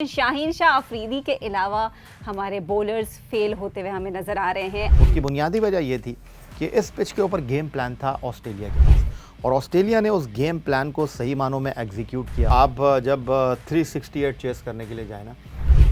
शाहीन शाह अफरीदी के अलावा हमारे बॉलर्स फेल होते हुए हमें नज़र आ रहे हैं। उसकी बुनियादी वजह ये थी कि इस पिच के ऊपर गेम प्लान था ऑस्ट्रेलिया के पास और ऑस्ट्रेलिया ने उस गेम प्लान को सही मानों में एग्जीक्यूट किया। आप जब 368 चेस करने के लिए जाए ना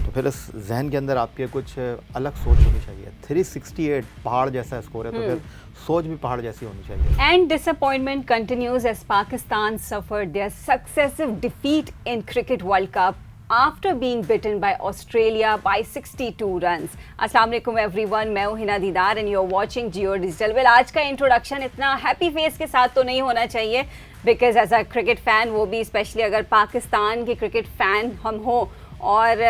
तो फिर इस जहन के अंदर आपके कुछ अलग सोच होनी चाहिए। 368 पहाड़ जैसा स्कोर है तो फिर सोच भी पहाड़ जैसी होनी चाहिए। And disappointment continues as Pakistan suffered their successive defeat in cricket world cup after being beaten by Australia by 62 runs. अस्सलाम वालेकुम एवरीवन, मैं हूं Hina Didar and you are watching Geo digital. Well, आज का इंट्रोडक्शन इतना हैप्पी फेस के साथ तो नहीं होना चाहिए because as a cricket fan, वो भी स्पेशली अगर पाकिस्तान के क्रिकेट फ़ैन हम हो और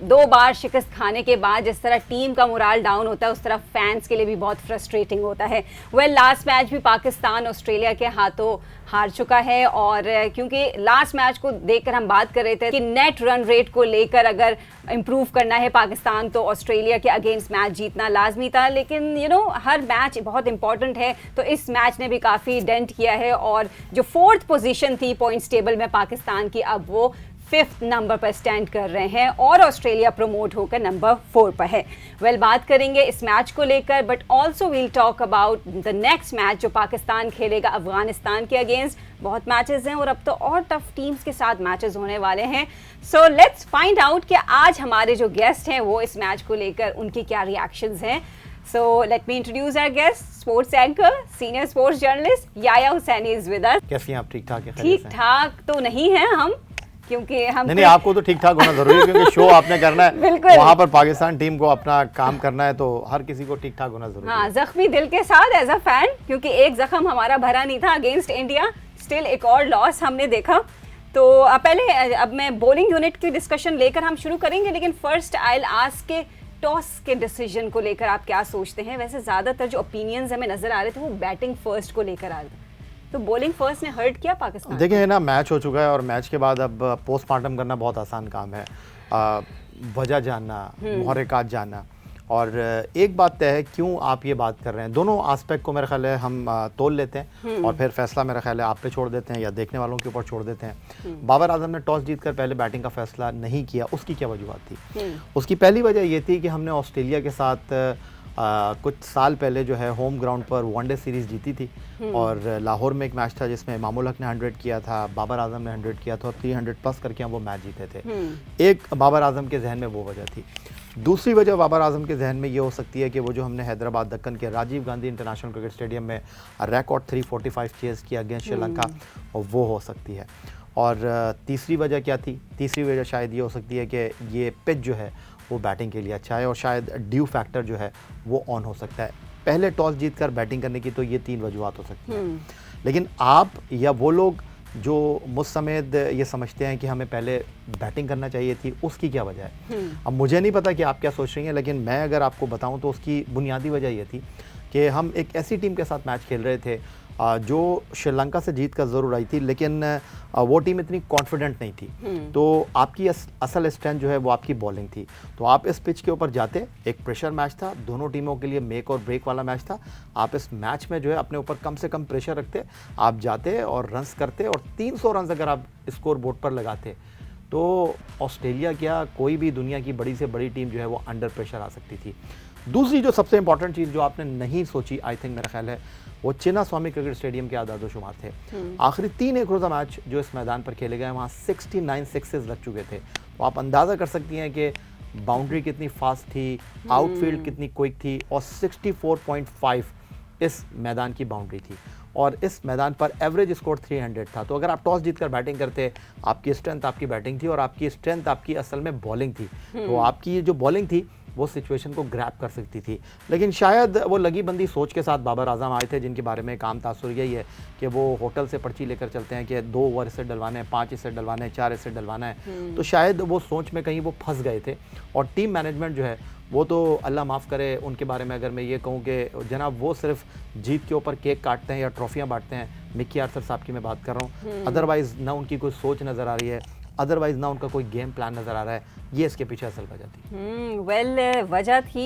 2 बार शिकस्त खाने के बाद जिस तरह टीम का मोराल डाउन होता है उस तरह फैंस के लिए भी बहुत फ्रस्ट्रेटिंग होता है। वेल, लास्ट मैच भी पाकिस्तान ऑस्ट्रेलिया के हाथों हार चुका है और क्योंकि लास्ट मैच को देखकर हम बात कर रहे थे कि नेट रन रेट को लेकर अगर इम्प्रूव करना है पाकिस्तान तो ऑस्ट्रेलिया के अगेंस्ट मैच जीतना लाजमी था, लेकिन हर मैच बहुत इंपॉर्टेंट है। तो इस मैच ने भी काफ़ी डेंट किया है और जो 4th पोजीशन थी पॉइंट्स टेबल में पाकिस्तान की, अब वो 5th नंबर पर स्टैंड कर रहे हैं और ऑस्ट्रेलिया प्रमोट होकर नंबर 4 पर है। वेल, बात करेंगे इस मैच को लेकर, but also we'll talk about the next match जो पाकिस्तान खेलेगा अफगानिस्तान के अगेंस्ट। बहुत मैचेस हैं और अब तो और टफ टीम्स के साथ मैचेस होने वाले हैं। सो लेट्स फाइंड आउट कि आज हमारे जो गेस्ट हैं वो इस मैच को लेकर उनकी क्या रिएक्शंस हैं। So let me introduce our guest, sports anchor, senior sports journalist Yahya Husaini is with us। कैसी हैं आप? ठीक ठाक है? ठीक ठाक तो नहीं है हम, क्योंकि हम नहीं, आपको तो ठीक ठाक होना जरूरी है क्योंकि शो आपने करना है। बिल्कुल, वहाँ पर पाकिस्तान टीम को अपना काम करना है तो हर किसी को ठीक ठाक होना जरूरी है। हाँ, जख्मी दिल के साथ एज अ फैन, क्योंकि एक जख्म हमारा भरा नहीं था अगेंस्ट इंडिया, स्टिल एक और लॉस हमने देखा। तो पहले अब मैं बॉलिंग यूनिट की डिस्कशन लेकर हम शुरू करेंगे, लेकिन फर्स्ट आई विल आस्क के टॉस के डिसीजन को लेकर आप क्या सोचते हैं? वैसे ज़्यादातर जो ओपिनियंस हमें नज़र आ रहे थे वो बैटिंग फर्स्ट को लेकर आ रहे थे, तो बॉलिंग फर्स्ट ने हर्ट किया पाकिस्तान? देखिए ना, मैच हो चुका है और मैच के बाद अब पोस्टमार्टम करना बहुत आसान काम है। वजह जानना, मुहर्रिकात जानना, और एक बात तय है क्यों आप ये बात कर रहे हैं। दोनों एस्पेक्ट को मेरा ख्याल है हम तोल लेते हैं और फिर फैसला मेरा ख्याल है आप पे छोड़ देते हैं या देखने वालों के ऊपर छोड़ देते हैं। बाबर आजम ने टॉस जीतकर पहले बैटिंग का फैसला नहीं किया, उसकी क्या वजूहत थी? उसकी पहली वजह ये थी कि हमने ऑस्ट्रेलिया के साथ कुछ साल पहले जो है होम ग्राउंड पर वनडे सीरीज़ जीती थी और लाहौर में एक मैच था जिसमें इमामुल हक ने 100 किया था, बाबर आजम ने 100 किया था और 300 प्लस करके हम वो मैच जीते थे। एक बाबर आजम के जहन में वो वजह थी। दूसरी वजह बाबर आजम के जहन में ये हो सकती है कि वो जो हमने हैदराबाद दक्कन के Rajiv Gandhi international cricket stadium में रिकॉर्ड 345 चेज़ किया अगेंस्ट श्रीलंका, और वो हो सकती है। और तीसरी वजह क्या थी? तीसरी वजह शायद ये हो सकती है कि ये पिच जो है वो बैटिंग के लिए अच्छा है और शायद ड्यू फैक्टर जो है वो ऑन हो सकता है। पहले टॉस जीतकर बैटिंग करने की तो ये 3 वजूहत हो सकती हैं, लेकिन आप या वो लोग जो मुझ समेत ये समझते हैं कि हमें पहले बैटिंग करना चाहिए थी, उसकी क्या वजह है? अब मुझे नहीं पता कि आप क्या सोच रही हैं, लेकिन मैं अगर आपको बताऊं तो उसकी बुनियादी वजह ये थी कि हम एक ऐसी टीम के साथ मैच खेल रहे थे जो श्रीलंका से जीत कर ज़रूर आई थी, लेकिन वो टीम इतनी कॉन्फिडेंट नहीं थी। तो आपकी असल स्ट्रेंथ जो है वो आपकी बॉलिंग थी। तो आप इस पिच के ऊपर जाते, एक प्रेशर मैच था, दोनों टीमों के लिए मेक और ब्रेक वाला मैच था। आप इस मैच में जो है अपने ऊपर कम से कम प्रेशर रखते, आप जाते और रन्स करते, और 300 रन्स अगर आप स्कोर बोर्ड पर लगाते तो ऑस्ट्रेलिया क्या कोई भी दुनिया की बड़ी से बड़ी टीम जो है वो अंडर प्रेशर आ सकती थी। दूसरी जो सबसे इंपॉर्टेंट चीज़ जो आपने नहीं सोची, आई थिंक मेरा ख्याल है, वो चिन्ना स्वामी क्रिकेट स्टेडियम के आदाद शुमार थे। आखिरी 3 एक रोज़ा मैच जो इस मैदान पर खेले गए वहाँ 69 सिक्सेस लग चुके थे। तो आप अंदाज़ा कर सकती हैं कि बाउंड्री कितनी फास्ट थी, आउटफील्ड कितनी क्विक थी, और 64.5 इस मैदान की बाउंड्री थी और इस मैदान पर एवरेज स्कोर 300 था। तो अगर आप टॉस जीतकर बैटिंग करते, आपकी स्ट्रेंथ आपकी बैटिंग थी और आपकी स्ट्रेंथ आपकी असल में बॉलिंग थी, तो आपकी जो बॉलिंग थी वो सिचुएशन को ग्रैब कर सकती थी। लेकिन शायद वो लगी बंदी सोच के साथ बाबर आजम आए थे, जिनके बारे में काम तासुर यही है कि वो होटल से पर्ची लेकर चलते हैं कि 2 ओवर इससे डलवाने हैं, 5 इससे डलवाने हैं, 4 इससे डलवाना है। तो शायद वो सोच में कहीं वो फंस गए थे और टीम मैनेजमेंट जो है वो तो अल्लाह माफ़ करे उनके बारे में अगर मैं ये कहूँ कि जनाब वो सिर्फ जीत के ऊपर केक काटते हैं या ट्रॉफियाँ बांटते हैं। मिकी आर्थर साहब की मैं बात कर रहा हूँ, अदरवाइज़ ना उनकी कोई सोच नज़र आ रही है। अदरवाइज ना उनका कोई गेम प्लान नज़र आ रहा है। ये इसके पीछे असल वजह थी। वेल वजह थी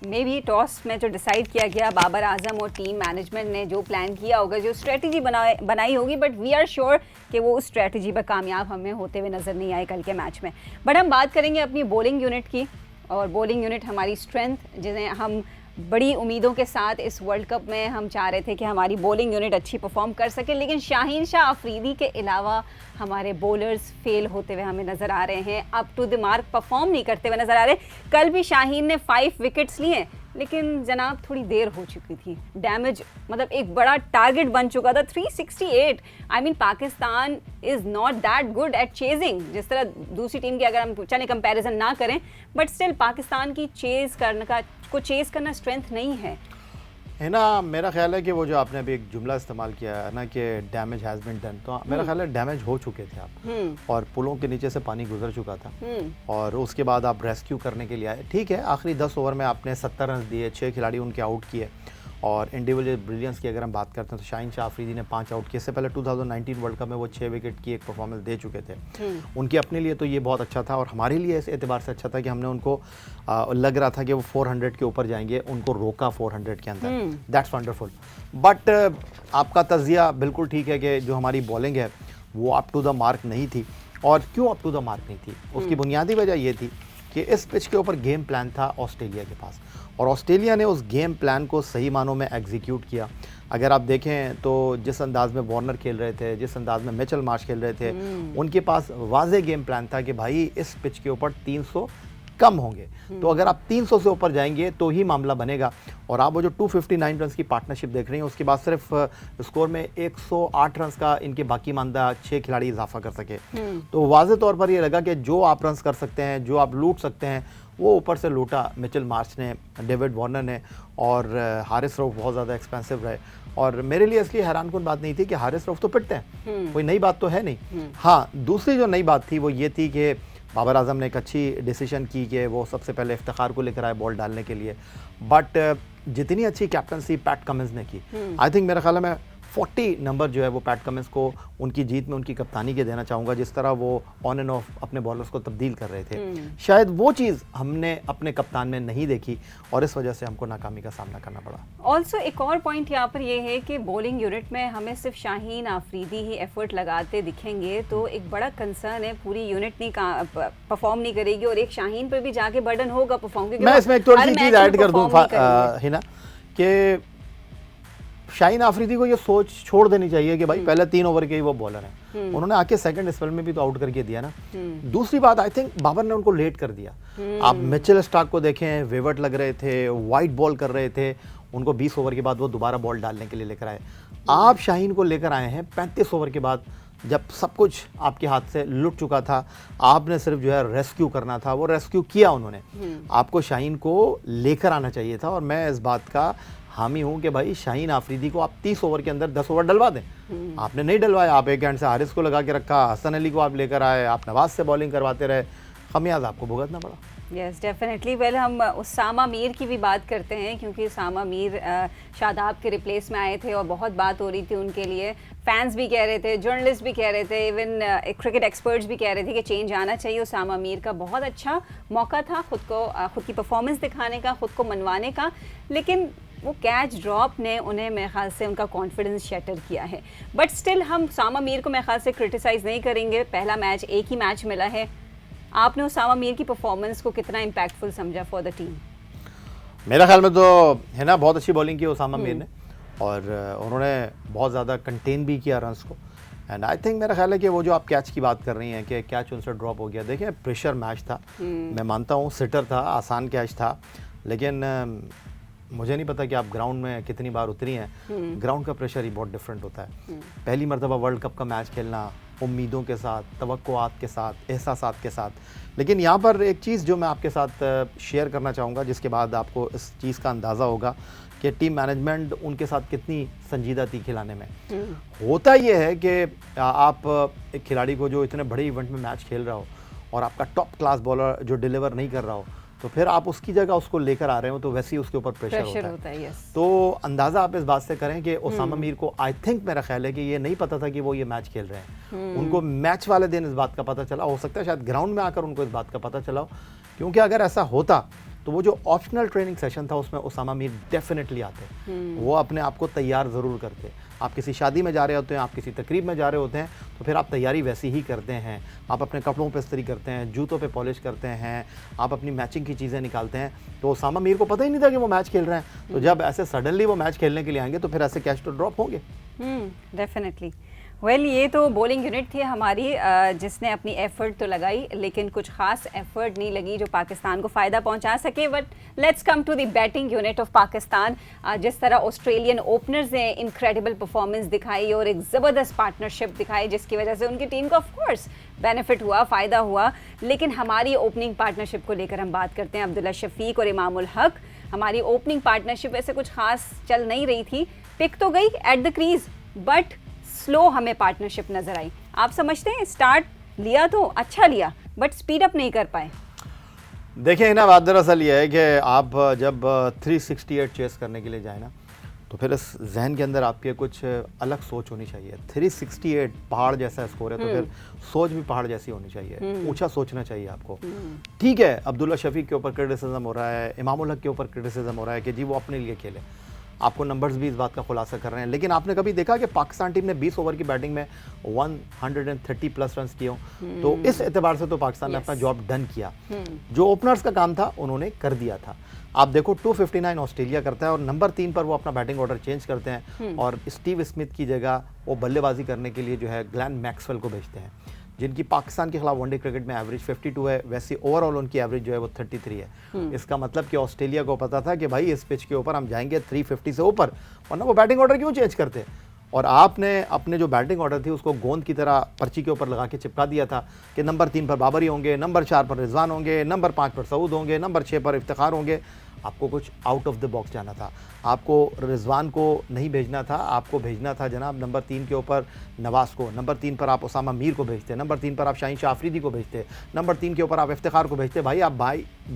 मे बी टॉस में जो डिसाइड किया गया, बाबर आजम और टीम मैनेजमेंट ने जो प्लान किया होगा, जो स्ट्रेटजी बनाई होगी, बट वी आर श्योर कि वो उस स्ट्रेटजी पर कामयाब हमें होते हुए नज़र नहीं आए कल के मैच में। बट हम बात करेंगे अपनी बॉलिंग यूनिट की, और बॉलिंग यूनिट हमारी स्ट्रेंथ, जिन्हें हम बड़ी उम्मीदों के साथ इस वर्ल्ड कप में हम चाह रहे थे कि हमारी बॉलिंग यूनिट अच्छी परफॉर्म कर सके, लेकिन शाहीन शाह अफरीदी के अलावा हमारे बॉलर्स फेल होते हुए हमें नज़र आ रहे हैं, up to the mark perform नहीं करते हुए नज़र आ रहे। कल भी शाहीन ने 5 विकेट्स लिए, लेकिन जनाब थोड़ी देर हो चुकी थी, डैमेज मतलब एक बड़ा टारगेट बन चुका था 368। I mean Pakistan is not that good at chasing, जिस तरह दूसरी टीम की अगर हम चले कंपैरिजन ना करें, बट स्टिल पाकिस्तान की चेज़ करना स्ट्रेंथ नहीं है ना। मेरा ख्याल है कि वो जो आपने अभी एक जुमला इस्तेमाल किया है ना कि डैमेज हैज़ बीन डन, तो मेरा ख्याल है डैमेज हो चुके थे आप, और पुलों के नीचे से पानी गुजर चुका था, और उसके बाद आप रेस्क्यू करने के लिए आए। ठीक है, आखिरी 10 ओवर में आपने 70 रन दिए, 6 खिलाड़ी उनके आउट किए, और इंडिविजुअल ब्रिलियंस की अगर हम बात करते हैं तो शाहीन शाह अफरीदी ने 5 आउट किए। इससे पहले 2019 वर्ल्ड कप में वो 6 विकेट की एक परफॉर्मेंस दे चुके थे। उनके अपने लिए तो ये बहुत अच्छा था, और हमारे लिए इस एतबार से अच्छा था कि हमने उनको लग रहा था कि वो 400 के ऊपर जाएंगे, उनको रोका 400 के अंदर। That's wonderful. बट आपका तज्जिया बिल्कुल ठीक है कि जो हमारी बॉलिंग है वो अप टू द मार्क नहीं थी। और क्यों अप टू द मार्क नहीं थी, उसकी बुनियादी वजह ये थी कि इस पिच के ऊपर गेम प्लान था ऑस्ट्रेलिया के पास, और ऑस्ट्रेलिया ने उस गेम प्लान को सही मानों में एग्जीक्यूट किया। अगर आप देखें तो जिस अंदाज में वार्नर खेल रहे थे, जिस अंदाज में मिचेल मार्श खेल रहे थे, उनके पास वाज़े गेम प्लान था कि भाई इस पिच के ऊपर 300 कम होंगे, तो अगर आप 300 से ऊपर जाएंगे तो ही मामला बनेगा। और आप वो जो 259 रन की पार्टनरशिप देख रहे हैं, उसके बाद सिर्फ स्कोर में 108 रन का इनके बाकी मानदा 6 खिलाड़ी इजाफा कर सके। तो वाज़े तौर पर ये लगा कि जो आप रन कर सकते हैं, जो आप लूट सकते हैं, वो ऊपर से लूटा मिचेल मार्श ने, डेविड वार्नर ने, और हारिस रऊफ बहुत ज़्यादा एक्सपेंसिव रहे। और मेरे लिए इसलिए हैरानकुन बात नहीं थी कि हारिस रऊफ तो पिटते हैं, कोई नई बात तो है नहीं। हाँ, दूसरी जो नई बात थी वो ये थी कि बाबर आजम ने एक अच्छी डिसीजन की कि वो सबसे पहले इफ्तिखार को लेकर आए बॉल डालने के लिए, बट जितनी अच्छी कैप्टनसी पैट कमिंस ने की, आई थिंक मेरा ख्याल है 40 नंबर जो है वो पैट कमिंस को उनकी जीत में उनकी कप्तानी के देना चाहूँगा। जिस तरह वो ऑन एंड ऑफ अपने बॉलर्स को तब्दील कर रहे थे, शायद वो चीज़ हमने अपने कप्तान में नहीं देखी, और इस वजह से हमको नाकामी का सामना करना पड़ा। ऑल्सो एक और पॉइंट यहाँ पर ये है कि बॉलिंग यूनिट में हमें सिर्फ शाहीन आफरीदी ही एफर्ट लगाते दिखेंगे तो एक बड़ा कंसर्न है, पूरी यूनिट नहीं परफॉर्म नहीं करेगी, और एक शाहीन पर भी जाके बर्डन होगा परफॉर्म। मैं इसमें एक थोड़ी सी चीज़ ऐड कर दूँ हिना कि शाहीन आफरीदी को ये सोच छोड़ देनी चाहिए कि भाई पहले 3 ओवर के ही वो बॉलर हैं, उन्होंने आके सेकंड स्पेल में भी तो आउट करके दिया ना। दूसरी बात, आई थिंक बाबर ने उनको लेट कर दिया। आप मिचेल स्टार्क को देखें, वेवर्ट लग रहे थे, वाइट बॉल कर रहे थे, उनको 20 ओवर के बाद वो दोबारा बॉल डालने के लिए लेकर आए। आप शाहीन को लेकर आए हैं 35 ओवर के बाद, जब सब कुछ आपके हाथ से लुट चुका था, आपने सिर्फ जो है रेस्क्यू करना था, वो रेस्क्यू किया उन्होंने। आपको शाहीन को लेकर आना चाहिए था, और मैं इस बात का हामी हूँ कि भाई शाहीन आफरीदी को आप 30 ओवर के अंदर 10 ओवर डलवा दें। आपने नहीं डलवाया, आप एक हैंड से हारिस को लगा के रखा, हसन अली को आप लेकर आए, आप नवाज से बॉलिंग करवाते रहे, खमियाजा आपको भुगतना पड़ा। Yes definitely. वेल हम उसामा मीर की भी बात करते हैं, क्योंकि उसामा मीर शादाब के रिप्लेस में आए थे और बहुत बात हो रही थी उनके लिए। फैंस भी कह रहे थे, जर्नलिस्ट भी कह रहे थे, इवन क्रिकेट एक्सपर्ट्स भी कह रहे थे कि चेंज आना चाहिए। उसामा मीर का बहुत अच्छा मौका था खुद की परफॉर्मेंस दिखाने का, खुद को मनवाने का, लेकिन वो कैच ड्रॉप ने उन्हें मेरे ख्याल से उनका कॉन्फिडेंस शैटर किया है। बट स्टिल हम उसामा मीर को मेरे ख्याल से क्रिटिसाइज़ नहीं करेंगे, पहला मैच, एक ही मैच मिला है। आपने उसामा मीर की परफॉर्मेंस को कितना इम्पैक्टफुल समझा फॉर द टीम? मेरा ख्याल में तो है ना, बहुत अच्छी बॉलिंग की उसामा मीर ने, और उन्होंने बहुत ज़्यादा कंटेन भी किया रन्स को। एंड आई थिंक मेरा ख्याल है कि वो जो आप कैच की बात कर रही हैं कि कैच उनसे ड्रॉप हो गया, देखिए प्रेशर मैच था, मैं मानता हूँ सिटर था, आसान कैच था, लेकिन मुझे नहीं पता कि आप ग्राउंड में कितनी बार उतरी हैं, ग्राउंड का प्रेशर ही बहुत डिफरेंट होता है। पहली मरतबा वर्ल्ड कप का मैच खेलना, उम्मीदों के साथ, तवक्कुआत के साथ, एहसासात के साथ। लेकिन यहाँ पर एक चीज़ जो मैं आपके साथ शेयर करना चाहूँगा, जिसके बाद आपको इस चीज़ का अंदाज़ा होगा कि टीम मैनेजमेंट उनके साथ कितनी संजीदा थी खिलाने में। होता ये है कि आप एक खिलाड़ी को जो इतने बड़े इवेंट में मैच खेल रहा हो और आपका टॉप क्लास बॉलर जो डिलीवर नहीं कर रहा हो, तो फिर आप उसकी जगह उसको लेकर आ रहे हो तो वैसे ही उसके ऊपर प्रेशर होता है। यस। तो अंदाज़ा आप इस बात से करें कि ओसामा मीर को आई थिंक मेरा ख्याल है कि ये नहीं पता था कि वो ये मैच खेल रहे हैं। उनको मैच वाले दिन इस बात का पता चला, हो सकता है शायद ग्राउंड में आकर उनको इस बात का पता चला हो, क्योंकि अगर ऐसा होता तो वो जो ऑप्शनल ट्रेनिंग सेशन था उसमें ओसामा मीर डेफिनेटली आते, वो अपने आप को तैयार ज़रूर करते। आप किसी शादी में जा रहे होते हैं, आप किसी तकरीब में जा रहे होते हैं, तो फिर आप तैयारी वैसी ही करते हैं। आप अपने कपड़ों पे इस्त्री करते हैं, जूतों पे पॉलिश करते हैं, आप अपनी मैचिंग की चीज़ें निकालते हैं। तो ओसामा मीर को पता ही नहीं था कि वो मैच खेल रहे हैं। तो जब ऐसे सडनली वो मैच खेलने के लिए आएंगे तो फिर ऐसे कैच तो ड्रॉप होंगे। डेफिनेटली। वेल, ये तो बॉलिंग यूनिट थी हमारी जिसने अपनी एफर्ट तो लगाई, लेकिन कुछ खास एफर्ट नहीं लगी जो पाकिस्तान को फ़ायदा पहुंचा सके। But let's come to the batting unit of Pakistan. जिस तरह ऑस्ट्रेलियन ओपनर्स ने इनक्रेडिबल परफॉर्मेंस दिखाई और एक ज़बरदस्त पार्टनरशिप दिखाई, जिसकी वजह से उनकी टीम को ऑफ कोर्स बेनिफिट हुआ, फ़ायदा हुआ। लेकिन हमारी ओपनिंग पार्टनरशिप को लेकर हम बात करते हैं, अब्दुल्ला शफीक और इमामुल हक। हमारी ओपनिंग पार्टनरशिप वैसे कुछ खास चल नहीं रही थी, पिक तो गई at the crease, but slow हमें पार्टनरशिप नजर आई। आप समझते हैं स्टार्ट लिया तो अच्छा लिया, बट स्पीड अप नहीं कर पाए। देखिए ना, बात दरअसल ये है कि आप जब 368 चेस करने के लिए जाए ना, तो फिर इस जहन के अंदर आपके कुछ अलग सोच होनी चाहिए। 368 पहाड़ जैसा स्कोर है, तो फिर सोच भी पहाड़ जैसी होनी चाहिए, ऊंचा सोचना चाहिए आपको। ठीक है, अब्दुल्ला शफीक के ऊपर क्रिटिसिज्म हो रहा है, इमामुल हक के ऊपर क्रिटिसिज्म हो रहा है कि जी वो अपने लिए खेले, आपको नंबर्स भी इस बात का खुलासा कर रहे हैं। लेकिन आपने कभी देखा कि पाकिस्तान टीम ने 20 ओवर की बैटिंग में 130 प्लस रन किए हों? तो इस एतबार से तो पाकिस्तान ने अपना जॉब डन किया। जो ओपनर्स का काम था उन्होंने कर दिया था। आप देखो 259 ऑस्ट्रेलिया करता है और नंबर 3 पर वो अपना बैटिंग ऑर्डर चेंज करते हैं और स्टीव स्मिथ की जगह वो बल्लेबाजी करने के लिए जो है ग्लेन मैक्सवेल को भेजते हैं, जिनकी पाकिस्तान के खिलाफ वनडे क्रिकेट में एवरेज 52 है। वैसे ओवरऑल उनकी एवरेज जो है वो 33 है। इसका मतलब कि ऑस्ट्रेलिया को पता था कि भाई इस पिच के ऊपर हम जाएंगे 350 से ऊपर, वरना वो बैटिंग ऑर्डर क्यों चेंज करते। और आपने अपने जो बैटिंग ऑर्डर थी उसको गोंद की तरह पर्ची के ऊपर लगा के चिपका दिया था कि नंबर 3 पर बाबरी होंगे, नंबर 4 पर रिजवान होंगे, नंबर 5 पर सऊद होंगे, नंबर 6 पर इफ्तिखार होंगे। आपको कुछ आउट ऑफ द बॉक्स जाना था। आपको रिजवान को नहीं भेजना था, आपको भेजना था जनाब नंबर 3 के ऊपर नवाज़ को, नंबर 3 पर आप ओसामा मीर को भेजते, नंबर 3 पर आप शाहीन शाह अफरीदी को भेजते, नंबर 3 के ऊपर आप इफ्तिखार को भेजते। भाई आप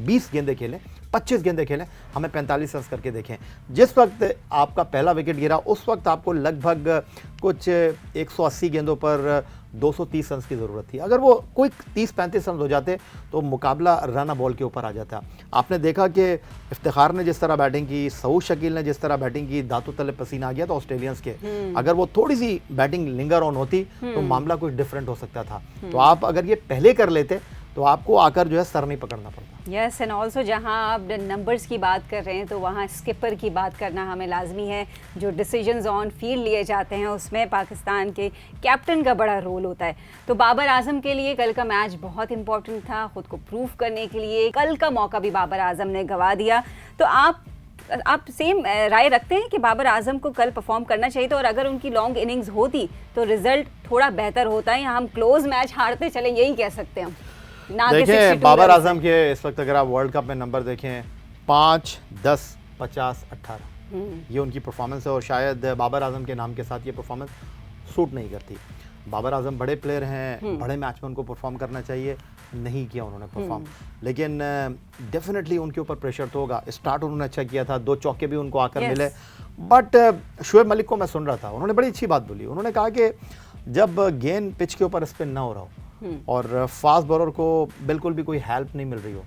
20 गेंदें खेलें, 25 गेंदें खेलें, हमें 45 रन करके देखें। जिस वक्त आपका पहला विकेट गिरा उस वक्त आपको लगभग कुछ 180 गेंदों पर 230 रन की ज़रूरत थी। अगर वो कोई 30-35 रन हो जाते तो मुकाबला रन बॉल के ऊपर आ जाता। आपने देखा कि इफ्तिखार ने जिस तरह बैटिंग की, सऊद शकील ने जिस तरह बैटिंग की, दांतों तले पसीना आ गया था ऑस्ट्रेलियंस के। अगर वो थोड़ी सी बैटिंग लिंगर ऑन होती तो मामला कुछ डिफरेंट हो सकता था। तो आप अगर ये पहले कर लेते तो आपको आकर जो है सर नहीं पकड़ना पड़ता। यस, एंड ऑल्सो जहां आप नंबर्स की बात कर रहे हैं तो वहां स्किपर की बात करना हमें लाजमी है। जो डिसीजंस ऑन फील्ड लिए जाते हैं उसमें पाकिस्तान के कैप्टन का बड़ा रोल होता है। तो बाबर आजम के लिए कल का मैच बहुत इंपॉर्टेंट था, खुद को प्रूव करने के लिए। कल का मौका भी बाबर आजम ने गंवा दिया। तो आप सेम राय रखते हैं कि बाबर आजम को कल परफॉर्म करना चाहिए था, और अगर उनकी लॉन्ग इनिंग्स होती तो रिजल्ट थोड़ा बेहतर होता है, या हम क्लोज मैच हारते चले, यही कह सकते हैं हम? देखें बाबर आजम के इस वक्त अगर आप वर्ल्ड कप में नंबर देखें 5, 10, 50, 18, ये उनकी परफॉर्मेंस है। और शायद बाबर आजम के नाम के साथ ये परफॉर्मेंस सूट नहीं करती। बाबर आजम बड़े प्लेयर हैं, बड़े मैच में उनको परफॉर्म करना चाहिए, नहीं किया उन्होंने परफॉर्म। लेकिन डेफिनेटली उनके ऊपर प्रेशर तो होगा। स्टार्ट उन्होंने अच्छा किया था, 2 चौके भी उनको आकर मिले। बट शोएब मलिक को मैं सुन रहा था, उन्होंने बड़ी अच्छी बात बोली। उन्होंने कहा कि जब गेंद पिच के ऊपर स्पिन ना हो रहा हो और फास्ट बॉलर को बिल्कुल भी कोई हेल्प नहीं मिल रही हो,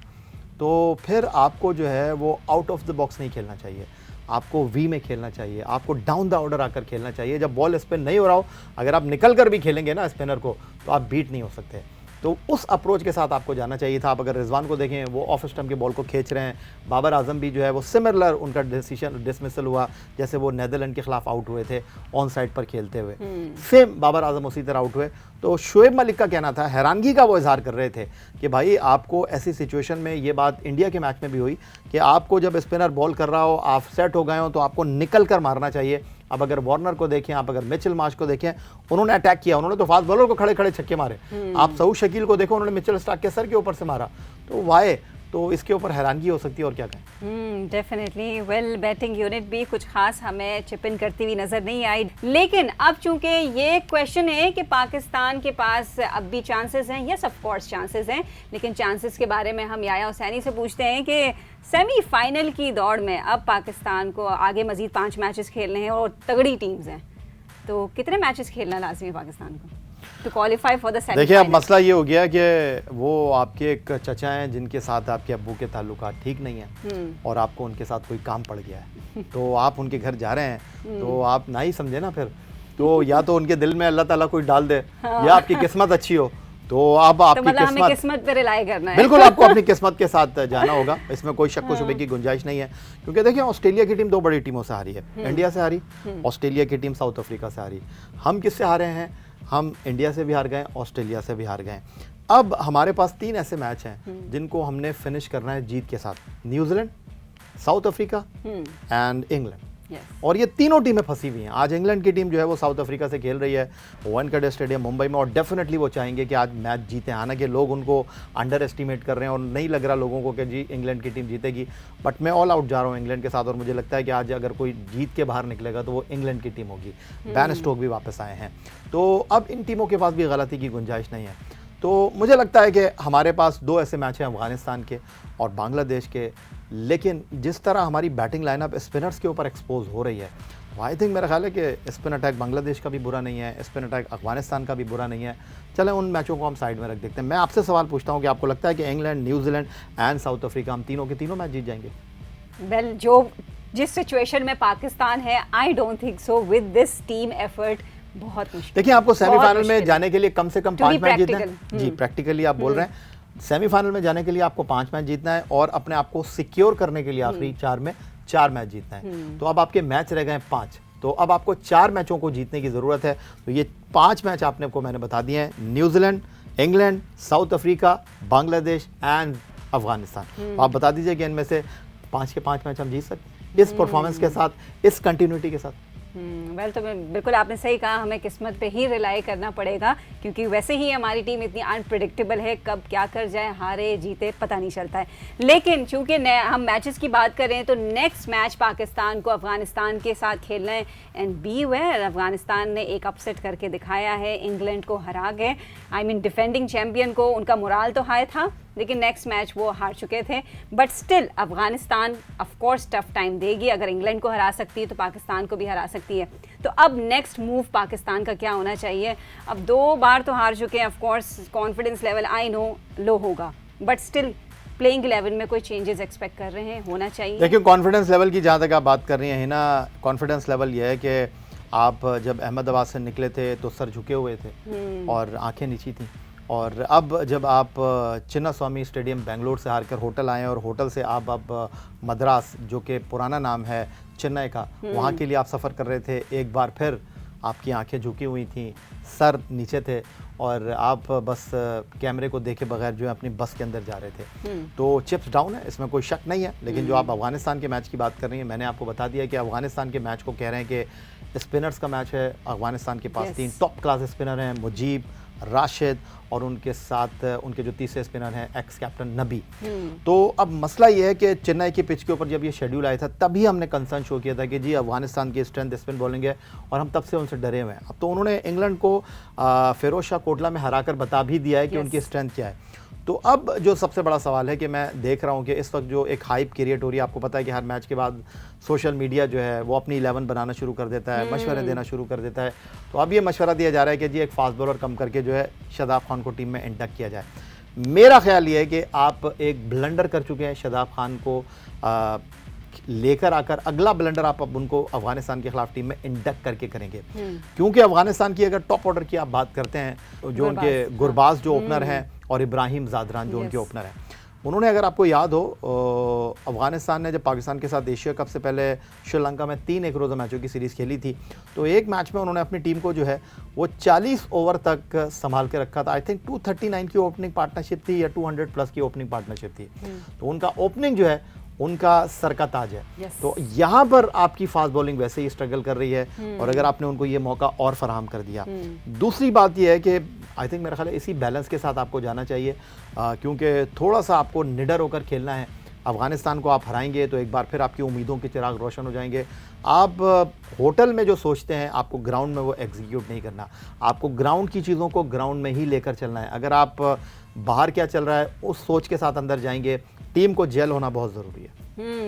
तो फिर आपको जो है वो आउट ऑफ द बॉक्स नहीं खेलना चाहिए, आपको वी में खेलना चाहिए, आपको डाउन द ऑर्डर आकर खेलना चाहिए। जब बॉल स्पिन नहीं हो रहा हो, अगर आप निकल कर भी खेलेंगे ना स्पिनर को, तो आप बीट नहीं हो सकते। तो उस अप्रोच के साथ आपको जाना चाहिए था। आप अगर रिजवान को देखें, वो ऑफ स्टंप के बॉल को खींच रहे हैं। बाबर आजम भी जो है वो सिमिलर उनका डिसमिसल हुआ जैसे वो नीदरलैंड के खिलाफ आउट हुए थे ऑन साइड पर खेलते हुए, सेम बाबर आजम उसी तरह आउट हुए। तो शोएब मलिक का कहना था, हैरानगी का वो इजहार कर रहे थे कि भाई आपको ऐसी सिचुएशन में, ये बात इंडिया के मैच में भी हुई, कि आपको जब स्पिनर बॉल कर रहा हो, आप सेट हो गए हो, तो आपको निकल कर मारना चाहिए। अब अगर वार्नर को देखें, आप अगर मिचेल मार्श को देखें, उन्होंने अटैक किया, उन्होंने तो फास्ट बॉलर को खड़े खड़े छक्के मारे। आप सऊद शकील को देखो, उन्होंने मिचेल स्टार्क के सर के ऊपर से मारा। तो वाई तो इसके ऊपर हैरानगी हो सकती है, और क्या कहें। डेफिनेटली वेल बैटिंग यूनिट भी कुछ खास हमें चिप इन करती हुई नजर नहीं आई, लेकिन अब चूंकि ये क्वेश्चन है कि पाकिस्तान के पास अब भी चांसेस हैं, यस ऑफ कोर्स चांसेस हैं, लेकिन चांसेस के बारे में हम याया हुसैनी से पूछते हैं कि सेमीफाइनल की दौड़ में अब पाकिस्तान को आगे मजीद 5 मैचेस खेलने हैं और तगड़ी टीम्स हैं, तो कितने मैचेस खेलना लाजमी है पाकिस्तान को to qualify for the देखिए, अब मसला ये हो गया कि वो आपके एक चचा हैं जिनके साथ आपके अब्बू के ताल्लुकात ठीक नहीं है और आपको उनके साथ कोई काम पड़ गया है, तो आप उनके घर जा रहे हैं, तो आप ना ही समझे ना, फिर तो या तो उनके दिल में अल्लाह ताला कोई डाल दे, या आपकी किस्मत अच्छी हो, तो अब आपकी मतलब हमें किस्मत पे रिलाई करना है। बिल्कुल आपको अपनी किस्मत के साथ जाना होगा, इसमें कोई शक व शुबे की गुंजाइश नहीं है, क्योंकि देखिए ऑस्ट्रेलिया की टीम 2 बड़ी टीमों से हारी है, इंडिया से हारी, ऑस्ट्रेलिया की टीम साउथ अफ्रीका से हारी। हम किससे हारे हैं? हम इंडिया से भी हार गए, ऑस्ट्रेलिया से भी हार गए। अब हमारे पास 3 ऐसे मैच हैं जिनको हमने फिनिश करना है जीत के साथ, New Zealand, south Africa and England. और ये तीनों टीमें फंसी हुई हैं। आज इंग्लैंड की टीम जो है वो साउथ अफ्रीका से खेल रही है वानखेड़े स्टेडियम मुंबई में, और डेफिनेटली वो चाहेंगे कि आज मैच जीते। हालांकि लोग उनको अंडर एस्टिमेट कर रहे हैं और नहीं लग रहा लोगों को कि जी इंग्लैंड की टीम जीतेगी, बट मैं ऑल आउट जा रहा हूँ इंग्लैंड के साथ, और मुझे लगता है कि आज अगर कोई जीत के बाहर निकलेगा तो वो इंग्लैंड की टीम होगी। बैन स्टोक भी वापस आए हैं, तो अब इन टीमों के पास भी गलती की गुंजाइश नहीं है। तो मुझे लगता है कि हमारे पास 2 ऐसे मैच हैं, अफगानिस्तान के और बांग्लादेश के, लेकिन जिस तरह हमारी बैटिंग लाइनअप स्पिनर्स के ऊपर एक्सपोज हो रही है, आई थिंक मेरा ख्याल है कि स्पिन अटैक बांग्लादेश का भी बुरा नहीं है, स्पिन अटैक अफगानिस्तान का भी बुरा नहीं है। चलें उन मैचों को हम साइड में रख देखते हैं। मैं आपसे सवाल पूछता हूं कि आपको लगता है कि England, New Zealand and south Africa, हम तीनों के तीनों मैच जीत जाएंगे? वेल, जो जिस सिचुएशन में पाकिस्तान है, I don't think so with this team effort, बहुत मुश्किल। देखिए, आपको सेमीफाइनल में जाने के लिए कम से कम 5 मैच जीतना है। जी, प्रैक्टिकली आप बोल रहे हैं, सेमीफाइनल में जाने के लिए आपको 5 मैच जीतना है और अपने आप को सिक्योर करने के लिए आखिरी 4 में 4 मैच जीतना है। तो अब आपके मैच रह गए 5, तो अब आपको 4 मैचों को जीतने की ज़रूरत है। तो ये 5 मैच आपने को मैंने बता दिए हैं, New Zealand, England, south Africa, Bangladesh and Afghanistan. तो आप बता दीजिए कि इनमें से 5 के 5 मैच हम जीत सकते हैं इस परफॉर्मेंस के साथ, इस कंटिन्यूटी के साथ। वेल, तो बिल्कुल आपने सही कहा, हमें किस्मत पे ही रिलाई करना पड़ेगा, क्योंकि वैसे ही हमारी टीम इतनी अनप्रेडिक्टेबल है, कब क्या कर जाए, हारे जीते पता नहीं चलता है। लेकिन चूंकि हम मैचेस की बात कर रहे हैं, तो नेक्स्ट मैच पाकिस्तान को अफगानिस्तान के साथ खेलना है, एंड बी वेयर, अफगानिस्तान ने एक अपसेट करके दिखाया है, इंग्लैंड को हरा गए। आई मीन डिफेंडिंग चैंपियन को उनका मोराल तो हाई था, लेकिन नेक्स्ट मैच वो हार चुके थे, but still Afghanistan of course tough time देगी। अगर इंग्लैंड को हरा सकती है तो पाकिस्तान को भी हरा सकती है। तो अब नेक्स्ट मूव पाकिस्तान का क्या होना चाहिए? अब 2 बार तो हार चुके हैं, of course confidence level I know low होगा, बट स्टिल प्लेइंग 11 में कोई चेंजेस एक्सपेक्ट कर रहे हैं, होना चाहिए। देखिए, कॉन्फिडेंस लेवल की जहाँ तक आप बात कर रही हैं ना, कॉन्फिडेंस लेवल ये है कि आप जब अहमदाबाद से निकले थे तो सर झुके हुए थे और आंखें नीची थी, और अब जब आप चिन्नास्वामी स्टेडियम बेंगलोर से हारकर होटल आए और होटल से आप अब मद्रास, जो कि पुराना नाम है चेन्नई का, वहाँ के लिए आप सफ़र कर रहे थे, एक बार फिर आपकी आंखें झुकी हुई थी, सर नीचे थे, और आप बस कैमरे को देखे बगैर जो है अपनी बस के अंदर जा रहे थे। तो चिप्स डाउन है, इसमें कोई शक नहीं है। लेकिन जो आप अफगानिस्तान के मैच की बात कर रही हैं, मैंने आपको बता दिया कि अफगानिस्तान के मैच को कह रहे हैं कि स्पिनर्स का मैच है। अफगानिस्तान के पास 3 टॉप क्लास स्पिनर हैं, मुजीब, राशिद, और उनके साथ उनके जो तीसरे स्पिनर हैं एक्स कैप्टन नबी। तो अब मसला ये है कि चेन्नई की पिच के ऊपर जब ये शेड्यूल आया था, तभी हमने कंसर्न शो किया था कि जी अफगानिस्तान की स्ट्रेंथ स्पिन बॉलिंग है, और हम तब से उनसे डरे हुए हैं। अब तो उन्होंने इंग्लैंड को फिरोज शाह कोटला में हराकर बता भी दिया है कि उनकी स्ट्रेंथ क्या है। तो अब जो सबसे बड़ा सवाल है कि मैं देख रहा हूँ कि इस वक्त जो एक हाइप क्रिएट हो रही है, आपको पता है कि हर मैच के बाद सोशल मीडिया जो है वो अपनी 11 बनाना शुरू कर देता है, मशवरे देना शुरू कर देता है। तो अब ये मशवरा दिया जा रहा है कि जी एक फास्ट बॉलर कम करके जो है शादाब खान को टीम में इंडक्ट किया जाए। मेरा ख्याल ये है कि आप एक ब्लंडर कर चुके हैं शादाब खान को लेकर आकर, अगला ब्लंडर आप अब उनको अफगानिस्तान के खिलाफ टीम में इंडक्ट करके करेंगे, क्योंकि अफगानिस्तान की अगर टॉप ऑर्डर की आप बात करते हैं, जो उनके गुरबाज जो ओपनर हैं और इब्राहिम ज़ादरान जो उनके ओपनर हैं, उन्होंने, अगर आपको याद हो, अफगानिस्तान ने जब पाकिस्तान के साथ एशिया कप से पहले श्रीलंका में 3 एक रोज़ा मैचों की सीरीज़ खेली थी, तो एक मैच में उन्होंने अपनी टीम को जो है वो 40 ओवर तक संभाल के रखा था। आई थिंक 239 की ओपनिंग पार्टनरशिप थी या 200 प्लस की ओपनिंग पार्टनरशिप थी। तो उनका ओपनिंग जो है उनका सर का ताज है। Yes. तो यहाँ पर आपकी फास्ट बॉलिंग वैसे ही स्ट्रगल कर रही है और अगर आपने उनको ये मौका और फराहम कर दिया। दूसरी बात ये है कि आई थिंक मेरा ख्याल है इसी बैलेंस के साथ आपको जाना चाहिए, क्योंकि थोड़ा सा आपको निडर होकर खेलना है। अफ़गानिस्तान को आप हराएंगे तो एक बार फिर आपकी उम्मीदों के चिराग रोशन हो जाएंगे। आप होटल में जो सोचते हैं आपको ग्राउंड में वो एग्जीक्यूट नहीं करना, आपको ग्राउंड की चीज़ों को ग्राउंड में ही लेकर चलना है। अगर आप बाहर क्या चल रहा है उस सोच के साथ अंदर जाएंगे, टीम को जेल होना बहुत ज़रूरी है।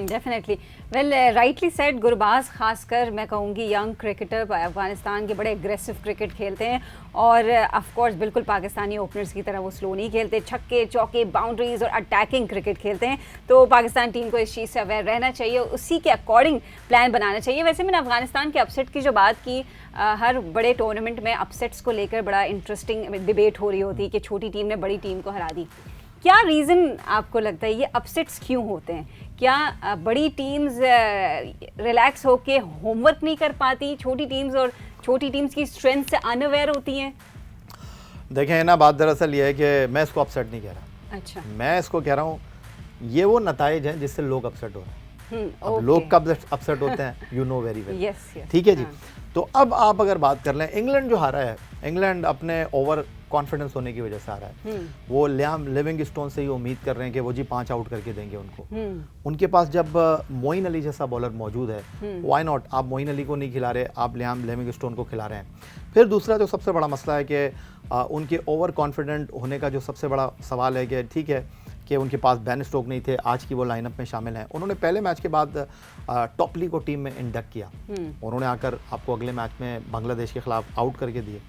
Definitely, well rightly said. Gurbaz खासकर मैं कहूँगी यंग क्रिकेटर अफगानिस्तान के बड़े एग्रेसिव क्रिकेट खेलते हैं और ऑफ कोर्स बिल्कुल पाकिस्तानी ओपनर्स की तरह वो स्लो नहीं खेलते, छक्के चौके बाउंड्रीज और अटैकिंग क्रिकेट खेलते हैं। तो पाकिस्तान टीम को इस चीज़ से अवेयर रहना चाहिए, उसी के अकॉर्डिंग प्लान बनाना चाहिए। वैसे मैंने अफगानिस्तान के अपसेट की जो बात की, हर बड़े टूर्नामेंट में अपसेट्स को लेकर बड़ा इंटरेस्टिंग डिबेट हो रही होती है कि छोटी टीम ने बड़ी टीम को हरा दी। क्या रीज़न आपको लगता है ये अपसेट्स क्यों होते हैं? क्या बड़ी टीम्स रिलैक्स होके होमवर्क नहीं कर पाती छोटी टीम्स, और छोटी टीम्स की स्ट्रेंथ से अनअवेयर होती हैं? देखें ना, बात दरअसल ये है कि मैं इसको अपसेट नहीं कह रहा। अच्छा, मैं इसको कह रहा हूँ ये वो नताइज हैं जिससे लोग अपसेट हो रहे हैं। अब ओके। लोग कब अपसेट होते हैं you know very well. Yes, ठीक है जी। हाँ। तो अब आप अगर बात कर लें, इंग्लैंड जो हारा है, इंग्लैंड अपने ओवर कॉन्फिडेंस होने की वजह से आ रहा है। वो लियाम लिविंगस्टोन से ही उम्मीद कर रहे हैं कि वो जी 5 आउट करके देंगे उनको। उनके पास जब मोइन अली जैसा बॉलर मौजूद है, व्हाई नॉट, आप मोइन अली को नहीं खिला रहे, आप लियाम लिविंगस्टोन को खिला रहे हैं। फिर दूसरा जो सबसे बड़ा मसला है कि उनके ओवर कॉन्फिडेंट होने का जो सबसे बड़ा सवाल है कि ठीक है कि उनके पास बेन स्टोक नहीं थे, आज की वो लाइनअप में शामिल हैं। उन्होंने पहले मैच के बाद टॉपली को टीम में इंडक्ट किया, उन्होंने आकर आपको अगले मैच में बांग्लादेश के खिलाफ आउट करके दिए।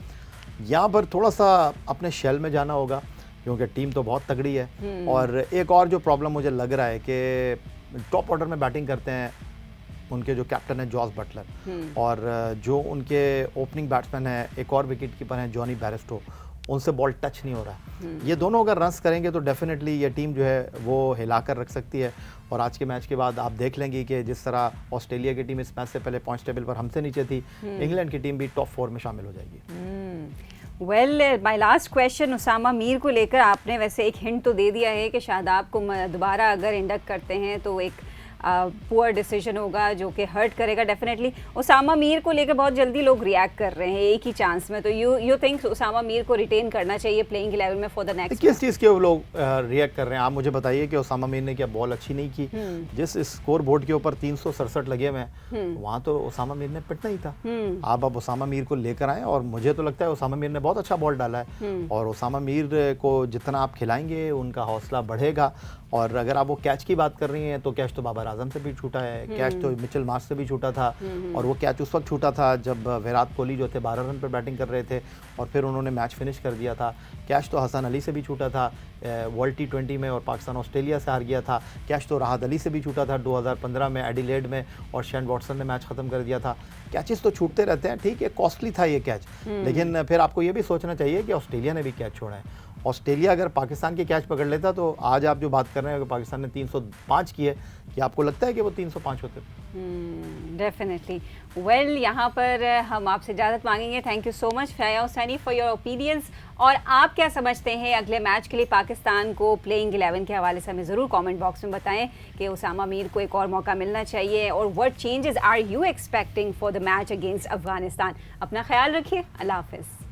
यहाँ पर थोड़ा सा अपने शेल में जाना होगा क्योंकि टीम तो बहुत तगड़ी है। और एक और जो प्रॉब्लम मुझे लग रहा है कि टॉप ऑर्डर में बैटिंग करते हैं उनके जो कैप्टन है जॉस बटलर, और जो उनके ओपनिंग बैट्समैन हैं, एक और विकेट कीपर हैं जॉनी बैरस्टो, उनसे बॉल टच नहीं हो रहा। ये दोनों अगर रन्स करेंगे तो डेफिनेटली ये टीम जो है वो हिलाकर रख सकती है। और आज के मैच के बाद आप देख लेंगे कि जिस तरह ऑस्ट्रेलिया की टीम इस मैच से पहले पॉइंट्स टेबल पर हमसे नीचे थी, इंग्लैंड की टीम भी टॉप 4 में शामिल हो जाएगी। Well, my last question Usama Mir को लेकर, आपने वैसे एक हिंट तो दे दिया है कि शादाब को दोबारा अगर इंडक्ट करते हैं तो एक पुअर डिसीजन होगा जो कि हर्ट करेगा डेफिनेटली। उसामा मीर को लेकर बहुत जल्दी लोग रिएक्ट कर रहे हैं एक ही चांस में, तो यू थिंक उसामा मीर को रिटेन करना चाहिए प्लेइंग 11 में फॉर द नेक्स्ट? किस चीज़ के वो लोग रिएक्ट कर रहे हैं आप मुझे बताइए कि उसामा मीर ने क्या बॉल अच्छी नहीं की? जिस स्कोर बोर्ड के ऊपर 367 लगे हुए हैं वहाँ तो उसामा मीर ने पिटना ही था। आप अब उसामा मीर को लेकर आए और मुझे तो लगता है उसामा मीर ने बहुत अच्छा बॉल डाला है और उसामा मीर को जितना आप खिलाएंगे उनका हौसला बढ़ेगा। और अगर आप वो कैच की बात कर रही हैं तो कैच तो बाबर आजम से भी छूटा है, कैच तो मिचेल मार्श से भी छूटा था, और वो कैच उस वक्त छूटा था जब विराट कोहली जो थे 12 रन पर बैटिंग कर रहे थे और फिर उन्होंने मैच फिनिश कर दिया था। कैच तो हसन अली से भी छूटा था वर्ल्ड T20 में और पाकिस्तान ऑस्ट्रेलिया से हार गया था। कैच तो राहत अली से भी छूटा था 2015 में एडिलेड में और शेन वॉटसन ने मैच ख़त्म कर दिया था। कैचेस तो छूटते रहते हैं, ठीक है, कॉस्टली था ये कैच, लेकिन फिर आपको ये भी सोचना चाहिए कि ऑस्ट्रेलिया ने भी कैच छोड़ा है। ऑस्ट्रेलिया अगर पाकिस्तान के कैच पकड़ लेता तो आज आप जो बात कर रहे हैं कि पाकिस्तान ने 305 किए, कि आपको लगता है कि वो 305 होते? डेफिनेटली। वेल, यहाँ पर हम आपसे इजाज़त मांगेंगे। Thank you so much Faya Husaini for your opinions. और आप क्या समझते हैं अगले मैच के लिए पाकिस्तान को प्लेइंग 11 के हवाले से हमें ज़रूर कमेंट बॉक्स में बताएं कि उसामा मीर को एक और मौका मिलना चाहिए, और what changes are you expecting for the match against Afghanistan. अपना ख्याल रखिए, अल्लाह हाफ़िज़।